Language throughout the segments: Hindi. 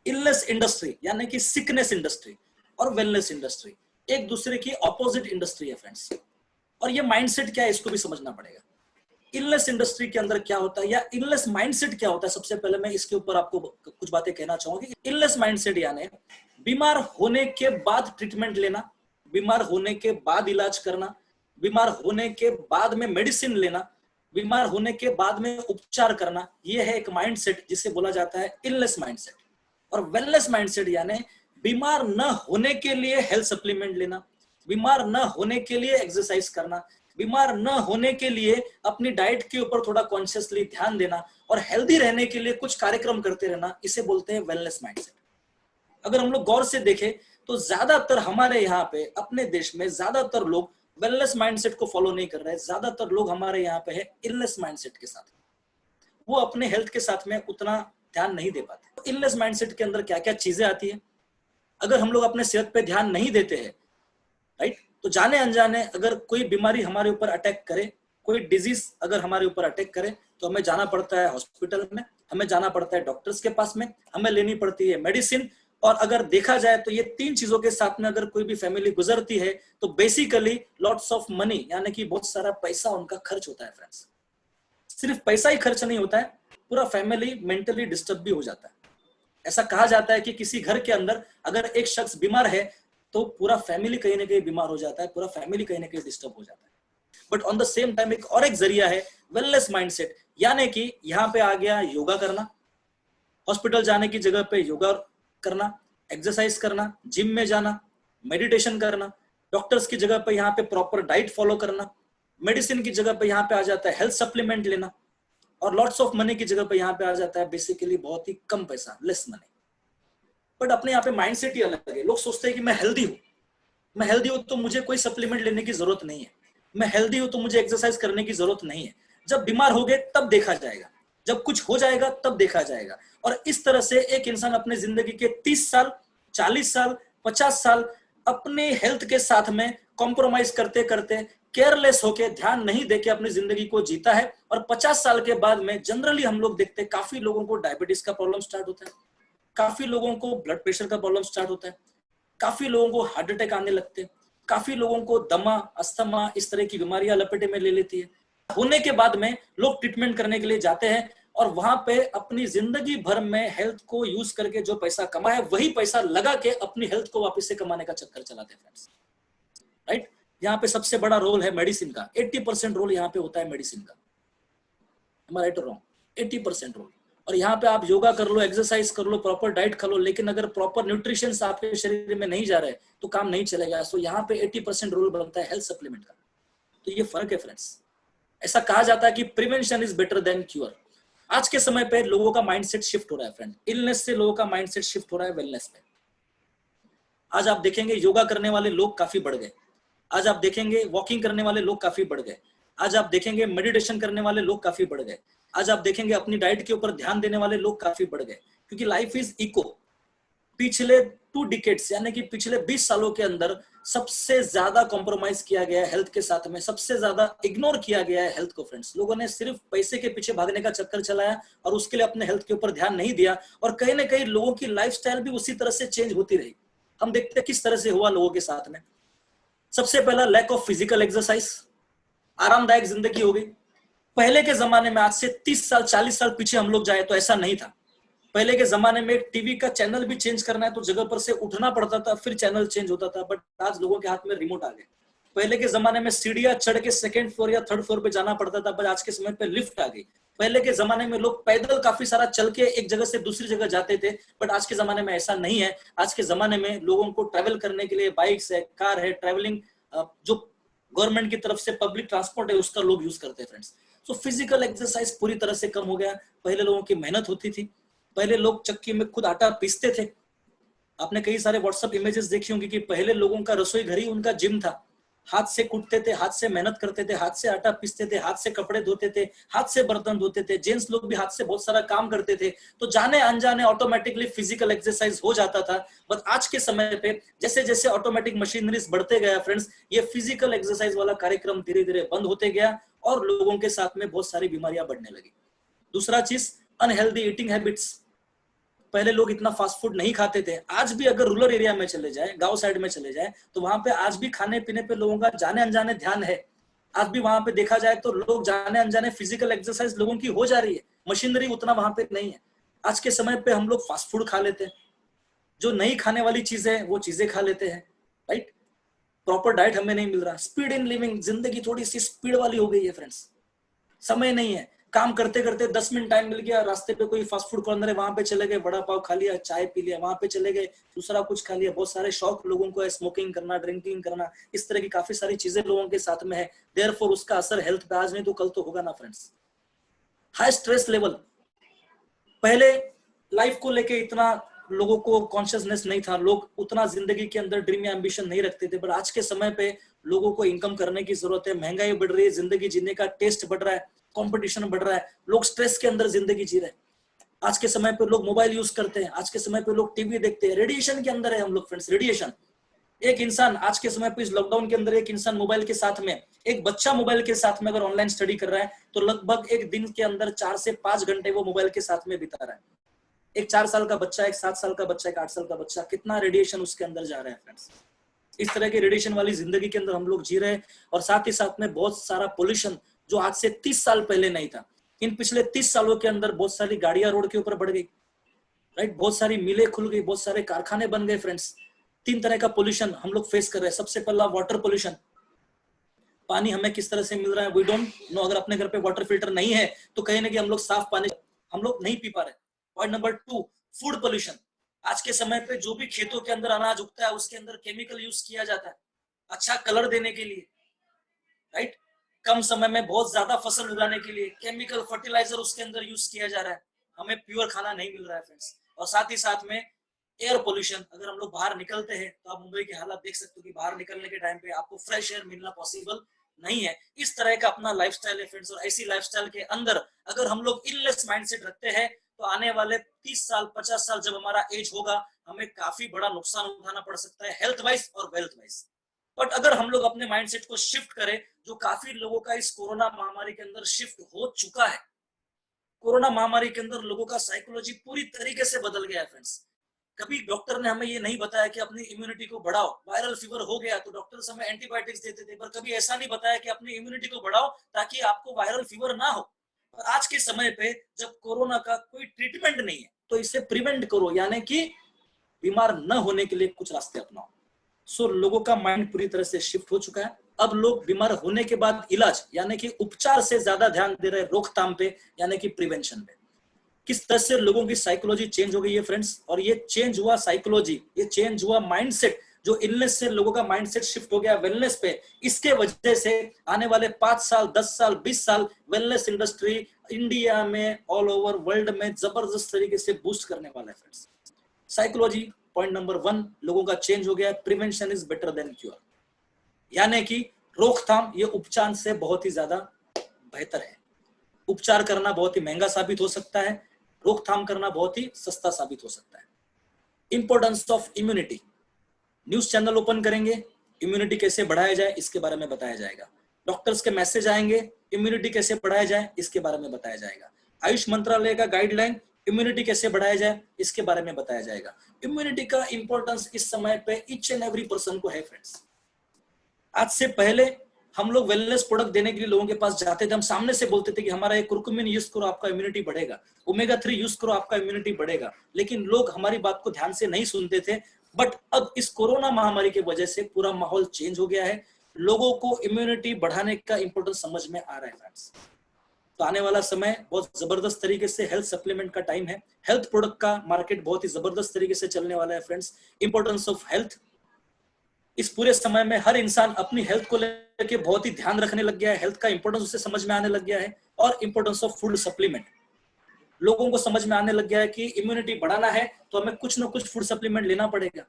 इलनेस इंडस्ट्री यानी कि सिकनेस इंडस्ट्री और वेलनेस इंडस्ट्री एक दूसरे की ऑपोजिट इंडस्ट्री है फ्रेंड्स। और ये माइंडसेट क्या है इसको भी समझना पड़ेगा। इलनेस इंडस्ट्री के अंदर क्या होता है या इलनेस माइंडसेट क्या होता है, सबसे पहले मैं इसके ऊपर आपको कुछ बातें कहना चाहूंगा। इलनेस माइंडसेट यानी बीमार होने के बाद ट्रीटमेंट लेना, बीमार होने के बाद इलाज करना, बीमार होने के बाद में मेडिसिन लेना, बीमार होने के बाद में उपचार करना, यह है एक माइंडसेट जिसे बोला जाता है इलनेस माइंडसेट। और वेलनेस माइंडसेट यानी बीमार न होने के लिए हेल्थ सप्लीमेंट लेना, बीमार न होने के लिए एक्सरसाइज करना, बीमार न होने के लिए अपनी डाइट के ऊपर थोड़ा कॉन्शियसली ध्यान देना और हेल्दी रहने के लिए कुछ कार्यक्रम करते रहना, इसे बोलते हैं वेलनेस माइंडसेट। अगर हम लोग गौर से देखें तो ज्यादातर हमारे यहाँ पे अपने देश में ज्यादातर लोग वेलनेस माइंडसेट को फॉलो नहीं कर रहे, ज्यादातर लोग हमारे यहाँ पे है इलनेस माइंडसेट के साथ, वो अपने हेल्थ के साथ में उतना ध्यान नहीं दे पाते। तो इलनेस माइंडसेट के अंदर क्या क्या चीजें आती है, अगर हम लोग अपने सेहत पे ध्यान नहीं देते हैं, राइट, तो जाने अनजाने अगर कोई बीमारी हमारे ऊपर अटैक करे, कोई डिजीज अगर हमारे ऊपर अटैक करे, तो हमें जाना पड़ता है हॉस्पिटल में, हमें जाना पड़ता है डॉक्टर्स के पास में, हमें लेनी पड़ती है मेडिसिन। और अगर देखा जाए तो ये तीन चीजों के साथ में अगर कोई भी फैमिली गुजरती है तो बेसिकली लॉट्स ऑफ मनी यानी कि बहुत सारा पैसा उनका खर्च होता है फ्रेंड्स। सिर्फ पैसा ही खर्च नहीं होता है, पूरा फैमिली मेंटली डिस्टर्ब भी हो जाता है। ऐसा कहा जाता है कि किसी घर के अंदर अगर एक शख्स बीमार है तो पूरा फैमिली कहीं ना कहीं बीमार हो जाता है, पूरा फैमिली कहीं ना कहीं डिस्टर्ब हो जाता है। But on the same time एक और एक जरिया है वेलनेस माइंडसेट, यानी कि यहाँ पे आ गया योगा करना, हॉस्पिटल जाने की जगह पे योगा करना, एक्सरसाइज करना, जिम में जाना, मेडिटेशन करना, डॉक्टर्स की जगह पे यहाँ पे प्रॉपर डाइट फॉलो करना, मेडिसिन की जगह पे यहाँ पे आ जाता है हेल्थ सप्लीमेंट लेना, और लॉट्स ऑफ मनी की जगह पे यहाँ पे आ जाता है बेसिकली बहुत ही कम पैसा, लेस मनी। बट अपने यहाँ पे माइंडसेट ही अलग है। लोग सोचते हैं कि मैं हेल्दी हूँ, मैं हेल्दी हूँ तो मुझे कोई सप्लीमेंट लेने की जरूरत नहीं है, मैं हेल्दी हूँ तो मुझे एक्सरसाइज करने की जरूरत नहीं है, जब बीमार हो गए तब देखा जाएगा, जब कुछ हो जाएगा तब देखा जाएगा। और इस तरह से एक इंसान अपने जिंदगी के 30 साल, 40 साल, 50 साल अपने हेल्थ के साथ में कॉम्प्रोमाइज करते करते, केयरलेस होके, ध्यान नहीं देके अपनी जिंदगी को जीता है। और 50 साल के बाद में जनरली हम लोग देखते हैं काफी लोगों को डायबिटीज का प्रॉब्लम स्टार्ट होता है, काफी लोगों को ब्लड प्रेशर का प्रॉब्लम स्टार्ट होता है, काफी लोगों को हार्ट अटैक आने लगते हैं, काफी लोगों को दमा, अस्थमा, इस तरह की बीमारियां लपेटे में ले लेती है। होने के बाद में लोग ट्रीटमेंट करने के लिए जाते हैं और वहां पे अपनी जिंदगी भर में हेल्थ को यूज करके जो पैसा कमाए वही पैसा लगा के अपनी हेल्थ को वापस से कमाने का चक्कर चलाते हैं फ्रेंड्स, राइट। यहाँ पे सबसे बड़ा रोल है मेडिसिन का, 80% रोल यहाँ पे होता है मेडिसिन का, am I right or wrong? 80% role. और यहाँ पे आप योगा कर लो, एक्सरसाइज कर लो, प्रॉपर डाइट खा लो, लेकिन अगर प्रॉपर न्यूट्रिशन आपके शरीर में नहीं जा रहे तो काम नहीं चलेगा। सो यहाँ पे 80% रोल बनता है हेल्थ सप्लीमेंट का। तो ये फर्क है फ्रेंड्स। ऐसा कहा जाता है कि prevention is better than cure. आज के समय पे लोगों का माइंडसेट शिफ्ट हो रहा है फ्रेंड, इलनेस से लोगों का माइंडसेट शिफ्ट हो रहा है वेलनेस पे। आज आप देखेंगे योगा करने वाले लोग काफी बढ़ गए, आज आप देखेंगे वॉकिंग करने वाले लोग काफी बढ़ गए, आज आप देखेंगे मेडिटेशन करने वाले लोग काफी बढ़ गए, आज आप देखेंगे अपनी डाइट के ऊपर ध्यान देने वाले लोग काफी बढ़ गए। क्योंकि लाइफ इज इको। पिछले 2 डिकेड्स यानी कि पिछले 20 सालों के अंदर सबसे ज्यादा कॉम्प्रोमाइज किया गया है हेल्थ के साथ में, सबसे ज्यादा इग्नोर किया गया है हेल्थ को फ्रेंड्स। लोगों ने सिर्फ पैसे के पीछे भागने का चक्कर चलाया और उसके लिए अपने हेल्थ के ऊपर ध्यान नहीं दिया। और कहीं ना कहीं लोगों की लाइफस्टाइल भी उसी तरह से चेंज होती रही। हम देखते हैं किस तरह से हुआ लोगों के साथ में। सबसे पहला लैक ऑफ फिजिकल एक्सरसाइज, आरामदायक जिंदगी हो गई। पहले के जमाने में, आज से 30 साल 40 साल पीछे हम लोग जाए तो ऐसा नहीं था। पहले के जमाने में टीवी का चैनल भी चेंज करना है तो जगह पर से उठना पड़ता था, फिर चैनल चेंज होता था। बट आज लोगों के हाथ में रिमोट आ गए। पहले के जमाने में सीढ़ियां चढ़ के 2nd फ्लोर या 3rd फ्लोर पे जाना पड़ता था, बट आज के समय पे लिफ्ट आ गई। पहले के जमाने में लोग पैदल काफी सारा चल के एक जगह से दूसरी जगह जाते थे, बट आज के जमाने में ऐसा नहीं है। आज के जमाने में लोगों को ट्रैवल करने के लिए बाइक्स है, कार है, ट्रैवलिंग जो गवर्नमेंट की तरफ से पब्लिक ट्रांसपोर्ट है उसका लोग यूज करते हैं फ्रेंड्स। सो फिजिकल एक्सरसाइज पूरी तरह से कम हो गया। पहले लोगों की मेहनत होती थी, पहले लोग चक्की में खुद आटा पीसते थे। आपने कई सारे व्हाट्सएप इमेजेस देखी होंगी कि पहले लोगों का रसोई घर ही उनका जिम था। हाथ से कूटते थे, हाथ से मेहनत करते थे, हाथ से आटा पीसते थे, हाथ से कपड़े धोते थे, हाथ से बर्तन धोते थे। जेंट्स लोग भी हाथ से बहुत सारा काम करते थे। तो जाने अनजाने ऑटोमेटिकली फिजिकल एक्सरसाइज हो जाता था। बट आज के समय पे जैसे जैसे ऑटोमेटिक मशीनरीज बढ़ते गया फ्रेंड्स, ये फिजिकल एक्सरसाइज वाला कार्यक्रम धीरे धीरे बंद होते गया और लोगों के साथ में बहुत सारी बीमारियां बढ़ने लगी। दूसरा चीज, अनहेल्दी ईटिंग हैबिट्स। पहले लोग इतना फास्ट फूड नहीं खाते थे। आज भी अगर रूरल एरिया में चले जाए, गांव साइड में चले जाए, तो वहां पे आज भी खाने पीने पे लोगों का जाने अनजाने ध्यान है। आज भी वहां पे देखा जाए तो लोग जाने अनजाने फिजिकल एक्सरसाइज लोगों की हो जा रही है, मशीनरी उतना वहां पे नहीं है। आज के समय पे हम लोग फास्ट फूड खा लेते हैं, जो नहीं खाने वाली चीजें है वो चीजें खा लेते हैं, राइट। प्रॉपर डाइट हमें नहीं मिल रहा। स्पीड इन लिविंग, जिंदगी थोड़ी सी स्पीड वाली हो गई है फ्रेंड्स। समय नहीं है, काम करते करते 10 मिनट टाइम मिल गया, रास्ते पे कोई फास्ट फूड कॉर्नर है वहां पे चले गए, वड़ा पाव खा लिया, चाय पी लिया, वहां पे चले गए, दूसरा कुछ खा लिया। बहुत सारे शौक लोगों को है, स्मोकिंग करना, ड्रिंकिंग करना, इस तरह की काफी सारी चीजें लोगों के साथ में है। देयरफॉर उसका असर हेल्थ पे आज नहीं तो कल तो होगा ना फ्रेंड्स। हाई स्ट्रेस लेवल, पहले लाइफ को लेके इतना लोगों को कॉन्शियसनेस नहीं था, लोग उतना जिंदगी के अंदर ड्रीम या एम्बिशन नहीं रखते थे। पर आज के समय पे लोगों को इनकम करने की जरूरत है, महंगाई बढ़ रही है, जिंदगी जीने का टेस्ट बढ़ रहा है, कंपटीशन बढ़ रहा है, लोग स्ट्रेस के अंदर जिंदगी जी रहे हैं। आज के समय पे लोग मोबाइल यूज करते हैं, आज के समय पे लोग टीवी देखते हैं, रेडिएशन के अंदर है हम लोग फ्रेंड्स। रेडिएशन, एक इंसान आज के समय पे इस लॉकडाउन के अंदर, एक इंसान मोबाइल के साथ में, एक बच्चा मोबाइल के साथ में अगर ऑनलाइन स्टडी कर रहा है तो लगभग एक दिन के अंदर 4 से 5 घंटे वो मोबाइल के साथ में बिता रहा है। एक 4 साल का बच्चा, एक 7 साल का बच्चा, एक 8 साल का बच्चा, कितना रेडिएशन उसके अंदर जा रहा है फ्रेंड्स। इस तरह के रेडिएशन वाली जिंदगी के अंदर हम लोग जी रहे हैं। और साथ ही साथ में बहुत सारा पोल्यूशन जो आज से 30 साल पहले नहीं था, इन पिछले 30 सालों के अंदर बहुत सारी गाड़ियां रोड के ऊपर बढ़ गई, राइट। बहुत सारी मिलें खुल गई, बहुत सारे कारखाने बन गए फ्रेंड्स। 3 तरह का पोल्यूशन हम लोग फेस कर रहे हैं। सबसे पहला वाटर पोल्यूशन, पानी हमें किस तरह से मिल रहा है वी डोंट नो। अगर अपने घर पे वाटर फिल्टर नहीं है तो कहीं ना कहीं हम लोग साफ पानी हम लोग नहीं पी पा रहे। Point number 2, food pollution. आज के समय पे जो भी खेतों के अंदर अनाज उगता है उसके अंदर केमिकल यूज किया जाता है अच्छा कलर देने के लिए, राइट। कम समय में बहुत ज्यादा फसल उगाने के लिए केमिकल फर्टिलाइजर उसके अंदर यूज किया जा रहा है। हमें प्योर खाना नहीं मिल रहा है फ्रेंड्स। और साथ ही साथ में एयर पोल्यूशन, अगर हम लोग बाहर निकलते हैं तो आप मुंबई के हालात देख सकते हो कि बाहर निकलने के टाइम पे आपको फ्रेश एयर मिलना पॉसिबल नहीं है। इस तरह का अपना लाइफस्टाइल है फ्रेंड्स। और ऐसी लाइफस्टाइल के अंदर अगर हम लोग इलनेस माइंडसेट रखते हैं तो आने वाले 30 साल 50 साल जब हमारा एज होगा हमें काफी बड़ा नुकसान उठाना पड़ सकता है हेल्थ वाइज और वेल्थ वाइज। बट अगर हम लोग अपने माइंडसेट को शिफ्ट करें, जो काफी लोगों का इस कोरोना महामारी के अंदर शिफ्ट हो चुका है। कोरोना महामारी के अंदर लोगों का साइकोलॉजी पूरी तरीके से बदल गया है फ्रेंड्स। कभी डॉक्टर ने हमें ये नहीं बताया कि अपनी इम्यूनिटी को बढ़ाओ, वायरल फीवर हो गया तो डॉक्टर्स हमें एंटीबायोटिक्स देते थे, पर कभी ऐसा नहीं बताया कि अपनी इम्यूनिटी को बढ़ाओ ताकि आपको वायरल फीवर ना हो। और आज के समय पे जब कोरोना का कोई ट्रीटमेंट नहीं है तो इसे प्रिवेंट करो, यानी कि बीमार न होने के लिए कुछ रास्ते अपनाओ। सो लोगों का माइंड पूरी तरह से शिफ्ट हो चुका है। अब लोग बीमार होने के बाद इलाज यानी कि उपचार से ज्यादा ध्यान दे रहे हैं रोकथाम पे, यानी कि प्रिवेंशन पे। किस तरह से लोगों की साइकोलॉजी चेंज हो गई है फ्रेंड्स। और ये चेंज हुआ साइकोलॉजी, ये चेंज हुआ माइंडसेट, जो इलनेस से लोगों का माइंडसेट शिफ्ट हो गया वेलनेस पे। इसके वजह से आने वाले 5 साल 10 साल 20 साल वेलनेस इंडस्ट्री इंडिया में ऑल ओवर वर्ल्ड में जबरदस्त तरीके से बूस्ट करने वाला है फ्रेंड्स। साइकोलॉजी पॉइंट नंबर 1 लोगों का चेंज हो गया। Prevention is better than cure, यानी कि रोकथाम ये उपचार से बहुत ही ज्यादा बेहतर है। उपचार करना बहुत ही महंगा साबित हो सकता है, रोकथाम करना बहुत ही सस्ता साबित हो सकता है। Importance of immunity, news channel open करेंगे, इम्यूनिटी कैसे बढ़ाया जाए इसके बारे में बताया जाएगा। डॉक्टर्स के मैसेज आएंगे, इम्यूनिटी कैसे बढ़ाया जाए इसके बारे में बताया जाएगा। आयुष मंत्रालय का गाइडलाइन, इम्यूनिटी कैसे बढ़ाया जाए इसके बारे में बताया जाएगा। इम्यूनिटी का इंपॉर्टेंस इस समय पे ईच एंड एवरी पर्सन को है फ्रेंड्स। आज से पहले हम लोग वेलनेस प्रोडक्ट देने के लिए लोगों के पास जाते थे, हम सामने से बोलते थे कि हमारा एक कुरकुमिन यूज करो आपका इम्यूनिटी बढ़ेगा, ओमेगा 3 यूज करो आपका इम्यूनिटी बढ़ेगा, लेकिन लोग हमारी बात को ध्यान से नहीं सुनते थे। बट अब इस कोरोना महामारी की वजह से पूरा माहौल चेंज हो गया है, लोगों को इम्यूनिटी बढ़ाने का इंपॉर्टेंस समझ में आ रहा है फ्रेंड्स। तो आने वाला समय बहुत जबरदस्त तरीके से हेल्थ सप्लीमेंट का टाइम है, हेल्थ प्रोडक्ट का मार्केट बहुत ही जबरदस्त तरीके से चलने वाला है फ्रेंड्स। इंपॉर्टेंस ऑफ हेल्थ, इस पूरे समय में हर इंसान अपनी हेल्थ को लेकर बहुत ही ध्यान रखने लग गया है, हेल्थ का इंपॉर्टेंस उसे समझ में आने लग गया है। और इंपॉर्टेंस ऑफ फूड सप्लीमेंट, लोगों को समझ में आने लग गया है कि इम्यूनिटी बढ़ाना है तो हमें कुछ ना कुछ फूड सप्लीमेंट लेना पड़ेगा।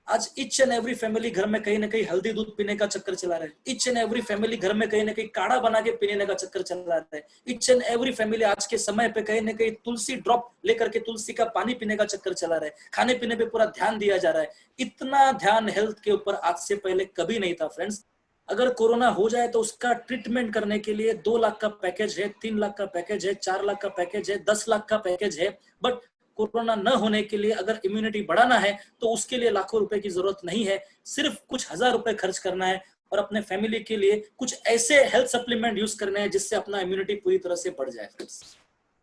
आज ईच एंड एवरी फैमिली घर में कहीं ना कहीं हल्दी दूध पीने का चक्कर चला रहा है, ईच एंड एवरी फैमिली घर में कहीं ना कहीं काढ़ा बना के पीने का चक्कर चला रहा है, ईच एंड एवरी फैमिली आज के समय पे कहीं ना कहीं तुलसी ड्रॉप लेकर के तुलसी का पानी पीने का चक्कर चला रहा है, खाने पीने पे पूरा ध्यान दिया जा रहा है। इतना ध्यान हेल्थ के ऊपर आज से पहले कभी नहीं था फ्रेंड्स। अगर कोरोना हो जाए तो उसका ट्रीटमेंट करने के लिए 2 लाख का पैकेज है, 3 लाख का पैकेज है, 4 लाख का पैकेज है, 10 लाख का पैकेज है। बट कोरोना न होने के लिए अगर इम्यूनिटी बढ़ाना है तो उसके लिए लाखों रुपए की जरूरत नहीं है, सिर्फ कुछ हजार रुपए खर्च करना है और अपने फैमिली के लिए कुछ ऐसे हेल्थ सप्लीमेंट यूज करने हैं जिससे अपना इम्यूनिटी पूरी तरह से बढ़ जाए friends,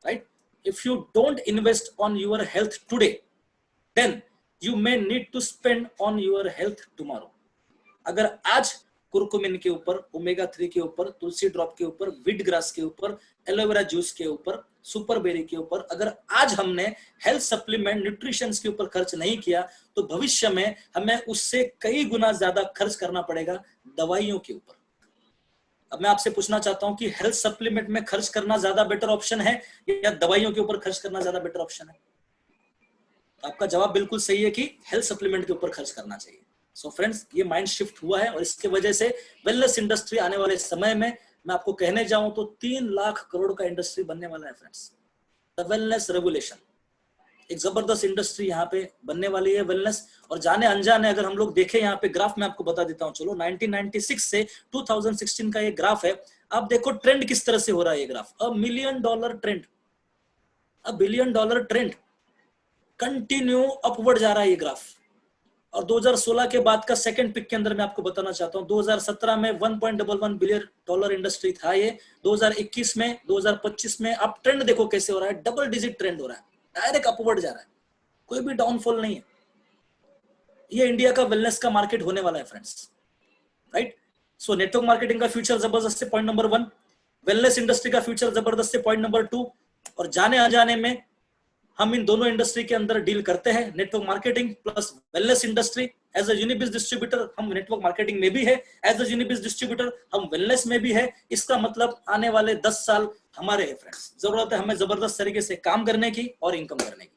right. If you don't invest on your health today, then you may need to spend on your health tomorrow. अगर आज कुरकुमिन के ऊपर, ओमेगा 3 के ऊपर, तुलसी ड्रॉप के ऊपर, वीट ग्रास के ऊपर, एलोवेरा जूस के ऊपर, सुपर बेरी के ऊपर अगर आज हमने हेल्थ सप्लीमेंट न्यूट्रिशन के ऊपर खर्च नहीं किया तो भविष्य में हमें उससे कई गुना ज्यादा खर्च करना पड़ेगा दवाइयों के ऊपर। अब मैं आपसे पूछना चाहता हूं कि हेल्थ सप्लीमेंट में खर्च करना ज्यादा बेटर ऑप्शन है या दवाइयों के ऊपर खर्च करना ज्यादा बेटर ऑप्शन है? आपका जवाब बिल्कुल सही है कि हेल्थ सप्लीमेंट के ऊपर खर्च करना चाहिए। सो फ्रेंड्स, ये माइंड शिफ्ट हुआ है और इसके वजह से वेलनेस इंडस्ट्री आने वाले समय में मैं आपको कहने जाऊं तो 3 लाख करोड़ का इंडस्ट्री बनने वाला है फ्रेंड्स। द वेलनेस रेवोल्यूशन, एक जबरदस्त इंडस्ट्री यहाँ पे बनने वाली है वेलनेस। और जाने अनजाने अगर हम लोग देखें, यहाँ पे ग्राफ में आपको बता देता हूँ, चलो 1996 से 2016 का ये ग्राफ है। आप देखो ट्रेंड किस तरह से हो रहा है ये graph, $1 million trend, $1 billion trend, continue upward जा रहा है ये ग्राफ। और 2016 के बाद का सेकंड पिक के अंदर मैं आपको बताना चाहता हूं, 2017 में $1.11 बिलियन इंडस्ट्री था ये, 2021 में, 2025 में आप ट्रेंड देखो कैसे हो रहा है, डबल डिजिट ट्रेंड हो रहा है, डायरेक्ट अपवर्ड जा रहा है, कोई भी डाउनफॉल नहीं है। ये इंडिया का वेलनेस का मार्केट होने वाला है friends, right. So network marketing का फ्यूचर जबरदस्त है, पॉइंट नंबर 1। वेलनेस इंडस्ट्री का फ्यूचर जबरदस्त है, पॉइंट नंबर 2। और जाने अनजाने में हम इन दोनों इंडस्ट्री के अंदर डील करते हैं, network marketing plus wellness industry. As a Unibiz distributor हम नेटवर्क मार्केटिंग में भी है, एज अ यूनिबिज डिस्ट्रीब्यूटर हम वेलनेस में भी है। इसका मतलब आने वाले 10 साल हमारे हैं फ्रेंड्स। जरूरत है हमें जबरदस्त तरीके से काम करने की और इनकम करने की।